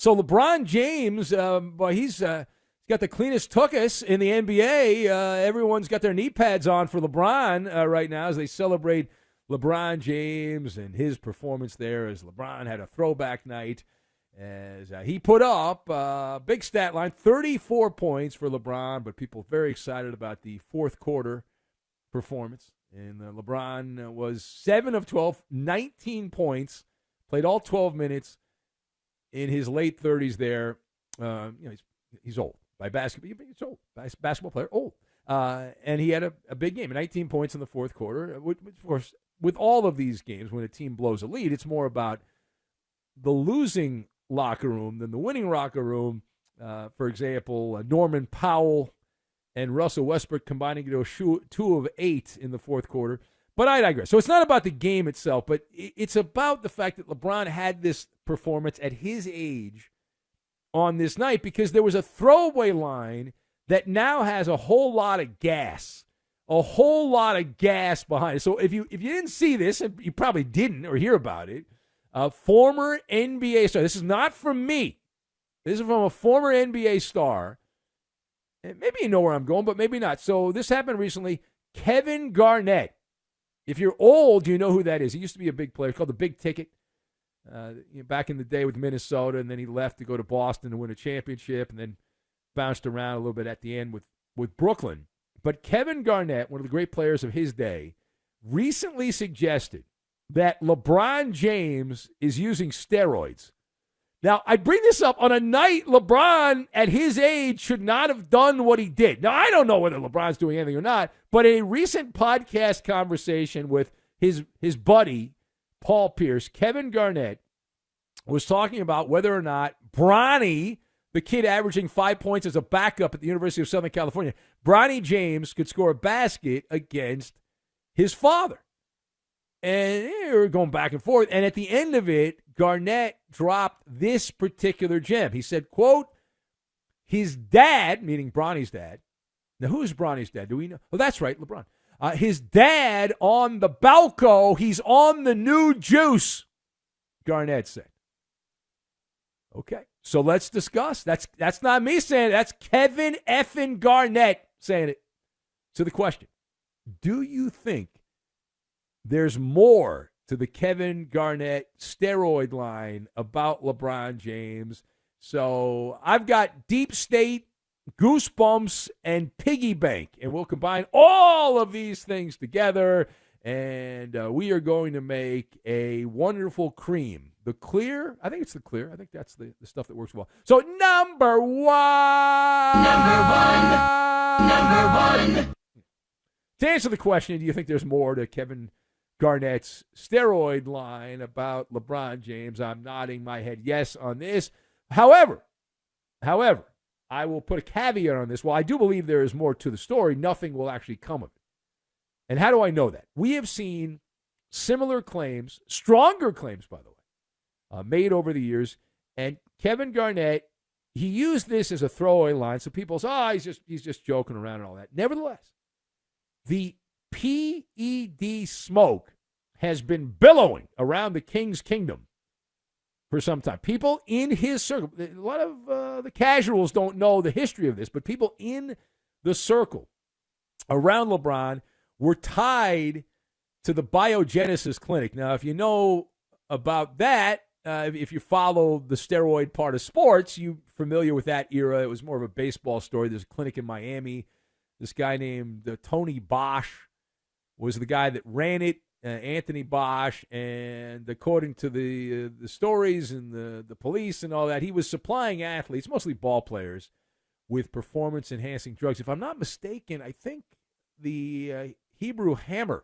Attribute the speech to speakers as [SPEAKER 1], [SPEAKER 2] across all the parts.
[SPEAKER 1] So LeBron James, boy, he's got the cleanest tuchus in the NBA. Everyone's got their knee pads on for LeBron right now as they celebrate LeBron James and his performance there as LeBron had a throwback night as he put up a big stat line, 34 points for LeBron, but people very excited about the fourth quarter performance. And LeBron was 7 of 12, 19 points, played all 12 minutes in his late 30s there. He's old. By basketball, he's old. Basketball player, old. And he had a big game, 19 points in the fourth quarter. Which, of course, with all of these games, when a team blows a lead, it's more about the losing locker room than the winning locker room. For example, Norman Powell and Russell Westbrook combining to go 2 of 8 in the fourth quarter. But I digress. So it's not about the game itself, but it's about the fact that LeBron had this performance at his age on this night because there was a throwaway line that now has a whole lot of gas. A whole lot of gas behind it. So if you didn't see this, and you probably didn't or hear about it, former NBA star. This is not from me. This is from a former NBA star. And maybe you know where I'm going, but maybe not. So this happened recently. Kevin Garnett. If you're old, you know who that is. He used to be a big player. It's called the Big Ticket. Back in the day with Minnesota, and then he left to go to Boston to win a championship, and then bounced around a little bit at the end with Brooklyn. But Kevin Garnett, one of the great players of his day, recently suggested that LeBron James is using steroids. Now, I bring this up on a night LeBron, at his age, should not have done what he did. Now, I don't know whether LeBron's doing anything or not, but in a recent podcast conversation with his buddy, Paul Pierce, Kevin Garnett was talking about whether or not Bronny, the kid averaging 5 points as a backup at the University of Southern California, Bronny James could score a basket against his father. And they were going back and forth. And at the end of it, Garnett dropped this particular gem. He said, quote, his dad, meaning Bronny's dad. Now, who is Bronny's dad? Do we know? Oh, that's right, LeBron. His dad on the Balco, he's on the new juice, Garnett said. Okay, so let's discuss. That's not me saying it. That's Kevin effing Garnett saying it. So the question, do you think there's more to the Kevin Garnett steroid line about LeBron James? So I've got Deep State, Goosebumps, and Piggy Bank, and we'll combine all of these things together, and we are going to make a wonderful cream. The clear, I think it's the clear. I think that's the stuff that works well. So number one. To answer the question, do you think there's more to Kevin Garnett's steroid line about LeBron James? I'm nodding my head yes on this. However, I will put a caveat on this. While I do believe there is more to the story, nothing will actually come of it. And how do I know that? We have seen similar claims, stronger claims, by the way, made over the years. And Kevin Garnett, he used this as a throwaway line. So people say, he's just joking around and all that. Nevertheless, the PED smoke has been billowing around the King's Kingdom for some time. People in his circle, a lot of the casuals don't know the history of this, but people in the circle around LeBron were tied to the Biogenesis Clinic. Now, if you know about that, if you follow the steroid part of sports, you're familiar with that era. It was more of a baseball story. There's a clinic in Miami. This guy named Tony Bosch was the guy that ran it, Anthony Bosch, and according to the stories and the police and all that, he was supplying athletes, mostly ball players, with performance-enhancing drugs. If I'm not mistaken, I think the Hebrew Hammer,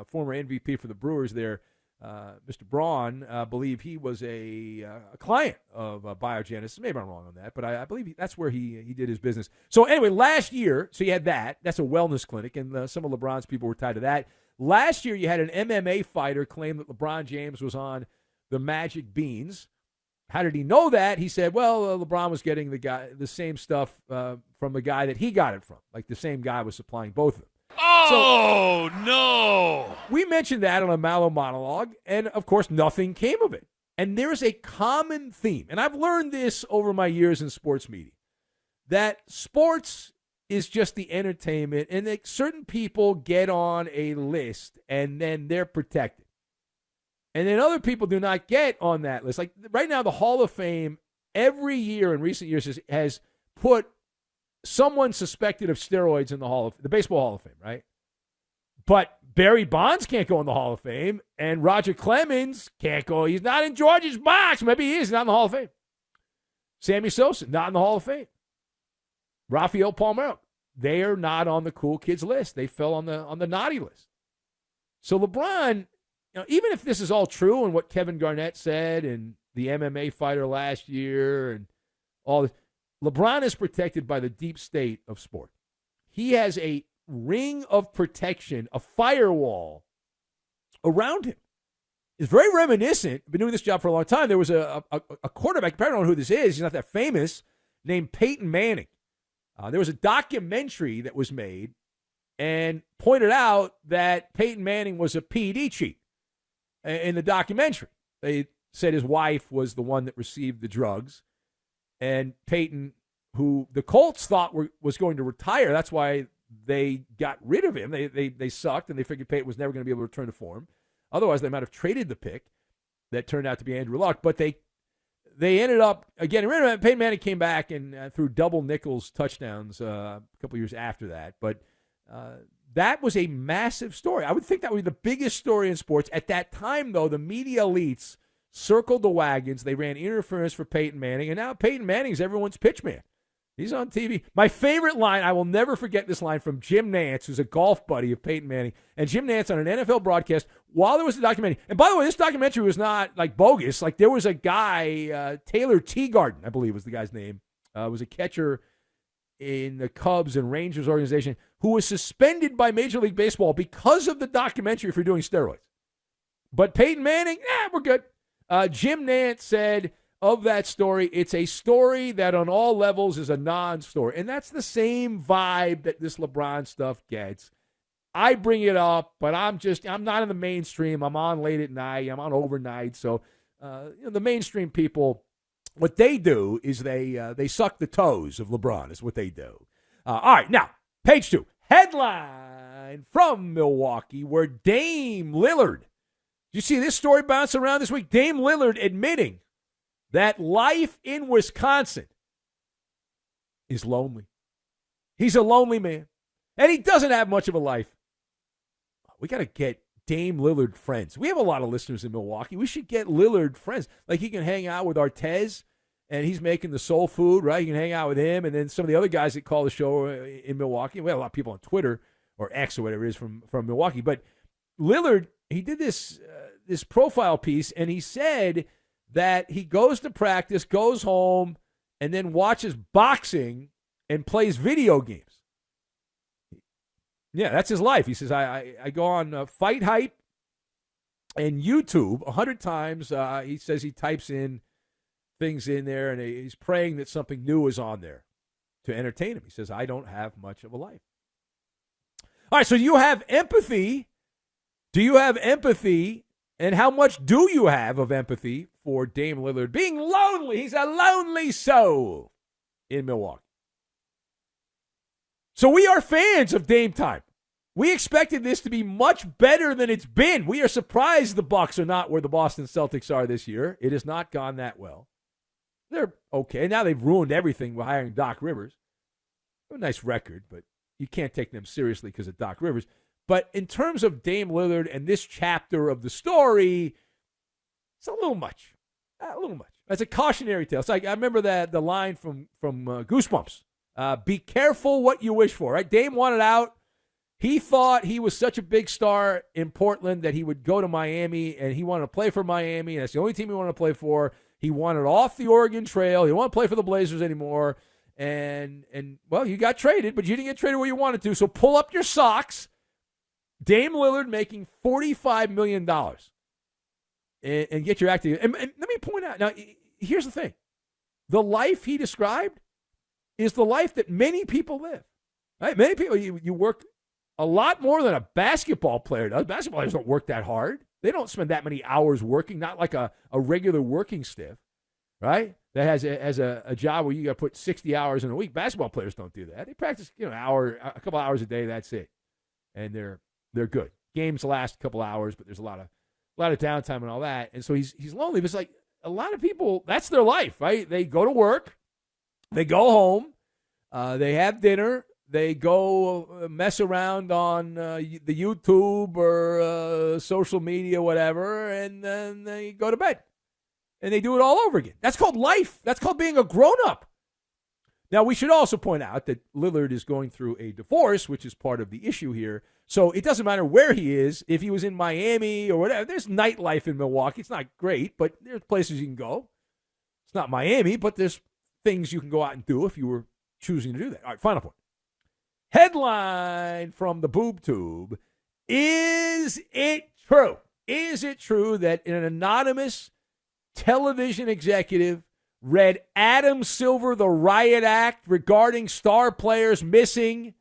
[SPEAKER 1] former MVP for the Brewers there, Mr. Braun, believe he was a client of Biogenesis. Maybe I'm wrong on that, but I believe that's where he did his business. So anyway, last year, so you had that. That's a wellness clinic, and some of LeBron's people were tied to that. Last year, you had an MMA fighter claim that LeBron James was on the Magic Beans. How did he know that? He said, well, LeBron was getting the same stuff from the guy that he got it from. Like the same guy was supplying both of them.
[SPEAKER 2] Oh, no.
[SPEAKER 1] We mentioned that on a Mallow monologue, and, of course, nothing came of it. And there's a common theme, and I've learned this over my years in sports media, that sports is just the entertainment, and that certain people get on a list, and then they're protected. And then other people do not get on that list. Like right now, the Hall of Fame, every year in recent years, has put someone suspected of steroids in the Baseball Hall of Fame, right? But Barry Bonds can't go in the Hall of Fame, and Roger Clemens can't go. He's not in George's box. Maybe he is not in the Hall of Fame. Sammy Sosa, not in the Hall of Fame. Rafael Palmeiro, they are not on the cool kids list. They fell on the naughty list. So LeBron, even if this is all true and what Kevin Garnett said and the MMA fighter last year and all this, LeBron is protected by the deep state of sport. He has a ring of protection, a firewall around him. It's very reminiscent. I've been doing this job for a long time. There was a quarterback, I don't know who this is, he's not that famous, named Peyton Manning. There was a documentary that was made and pointed out that Peyton Manning was a PED cheat in the documentary. They said his wife was the one that received the drugs, and Peyton, who the Colts thought was going to retire, that's why they got rid of him. They sucked, and they figured Peyton was never going to be able to return to form. Otherwise, they might have traded the pick that turned out to be Andrew Luck. But they ended up, again, Peyton Manning came back and threw double nickels touchdowns a couple years after that. But that was a massive story. I would think that would be the biggest story in sports. At that time, though, the media elites circled the wagons. They ran interference for Peyton Manning, and now Peyton Manning's everyone's pitch man. He's on TV. My favorite line, I will never forget this line from Jim Nantz, who's a golf buddy of Peyton Manning. And Jim Nantz on an NFL broadcast while there was a documentary. And by the way, this documentary was not like bogus. Like there was a guy, Taylor Teagarden, I believe was the guy's name, was a catcher in the Cubs and Rangers organization, who was suspended by Major League Baseball because of the documentary for doing steroids. But Peyton Manning, we're good. Jim Nantz said of that story, it's a story that on all levels is a non-story. And that's the same vibe that this LeBron stuff gets. I bring it up, but I'm not in the mainstream. I'm on late at night. I'm on overnight. So the mainstream people, what they do is they suck the toes of LeBron is what they do. All right, now, page 2. Headline from Milwaukee where Dame Lillard, you see this story bounce around this week? Dame Lillard admitting that life in Wisconsin is lonely. He's a lonely man, and he doesn't have much of a life. We got to get Dame Lillard friends. We have a lot of listeners in Milwaukee. We should get Lillard friends. Like he can hang out with Artez, and he's making the soul food, right? You can hang out with him, and then some of the other guys that call the show in Milwaukee. We have a lot of people on Twitter or X or whatever it is from Milwaukee. But Lillard, he did this profile piece, and he said that he goes to practice, goes home, and then watches boxing and plays video games. Yeah, that's his life. He says, I go on Fight Hype and YouTube 100 times. He says he types in things in there, and he's praying that something new is on there to entertain him. He says, I don't have much of a life. All right, so do you have empathy? Do you have empathy? And how much do you have of empathy for Dame Lillard being lonely? He's a lonely soul in Milwaukee. So we are fans of Dame time. We expected this to be much better than it's been. We are surprised the Bucks are not where the Boston Celtics are this year. It has not gone that well. They're okay. Now they've ruined everything by hiring Doc Rivers. A nice record, but you can't take them seriously because of Doc Rivers. But in terms of Dame Lillard and this chapter of the story, it's a little much. A little much. That's a cautionary tale. It's like I remember the line from Goosebumps. Be careful what you wish for. Right? Dame wanted out. He thought he was such a big star in Portland that he would go to Miami, and he wanted to play for Miami, and that's the only team he wanted to play for. He wanted off the Oregon Trail. He didn't want to play for the Blazers anymore. And well, you got traded, but you didn't get traded where you wanted to. So pull up your socks. Dame Lillard making $45 million and get your act together. And let me point out, now, here's the thing. The life he described is the life that many people live. Right? Many people, you work a lot more than a basketball player does. Basketball players don't work that hard. They don't spend that many hours working, not like a regular working stiff, right? That has a job where you got to put 60 hours in a week. Basketball players don't do that. They practice, a couple hours a day. That's it, and they're good. Games last a couple hours, but there's a lot of downtime and all that. And so he's lonely. But it's like a lot of people, that's their life, right? They go to work, they go home, they have dinner, they go mess around on the YouTube or social media, whatever, and then they go to bed. And they do it all over again. That's called life. That's called being a grown-up. Now, we should also point out that Lillard is going through a divorce, which is part of the issue here. So it doesn't matter where he is. If he was in Miami or whatever, there's nightlife in Milwaukee. It's not great, but there's places you can go. It's not Miami, but there's things you can go out and do if you were choosing to do that. All right, final point. Headline from the boob tube. Is it true? Is it true that an anonymous television executive read Adam Silver the Riot Act regarding star players missing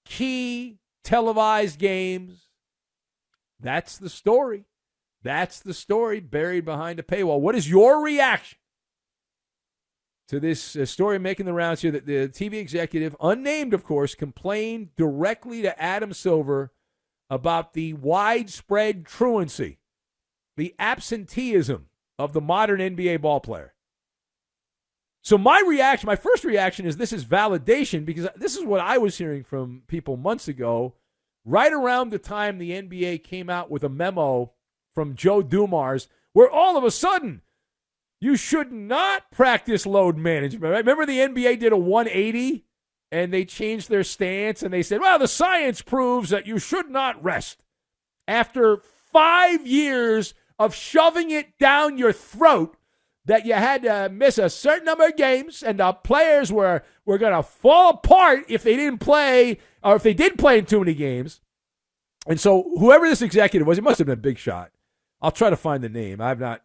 [SPEAKER 1] key televised games? That's the story. That's the story buried behind a paywall. What is your reaction to this story making the rounds here that the TV executive, unnamed of course, complained directly to Adam Silver about the widespread truancy, the absenteeism of the modern NBA ball player? So my first reaction is this is validation, because this is what I was hearing from people months ago, right around the time the NBA came out with a memo from Joe Dumars, where all of a sudden you should not practice load management. Right? Remember the NBA did a 180 and they changed their stance and they said, well, the science proves that you should not rest. After 5 years of shoving it down your throat, that you had to miss a certain number of games, and the players were going to fall apart if they didn't play, or if they did play in too many games. And so whoever this executive was, it must have been a big shot. I'll try to find the name. I've not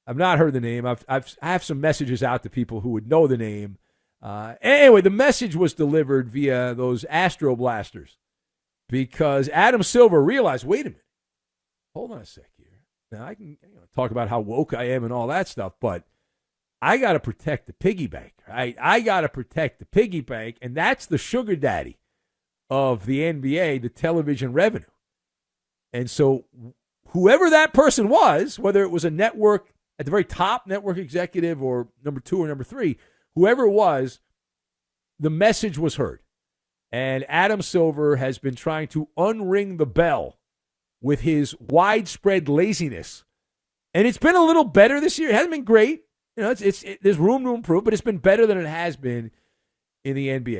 [SPEAKER 1] heard the name. I have some messages out to people who would know the name. Anyway, the message was delivered via those Astro Blasters, because Adam Silver realized, wait a minute, hold on a sec here. Now, I can talk about how woke I am and all that stuff, but I got to protect the piggy bank, right? I got to protect the piggy bank, and that's the sugar daddy of the NBA, the television revenue. And so whoever that person was, whether it was a network at the very top network executive or number 2 or number 3, whoever it was, the message was heard. And Adam Silver has been trying to unring the bell with his widespread laziness. And it's been a little better this year. It hasn't been great. There's room to improve, but it's been better than it has been in the NBA.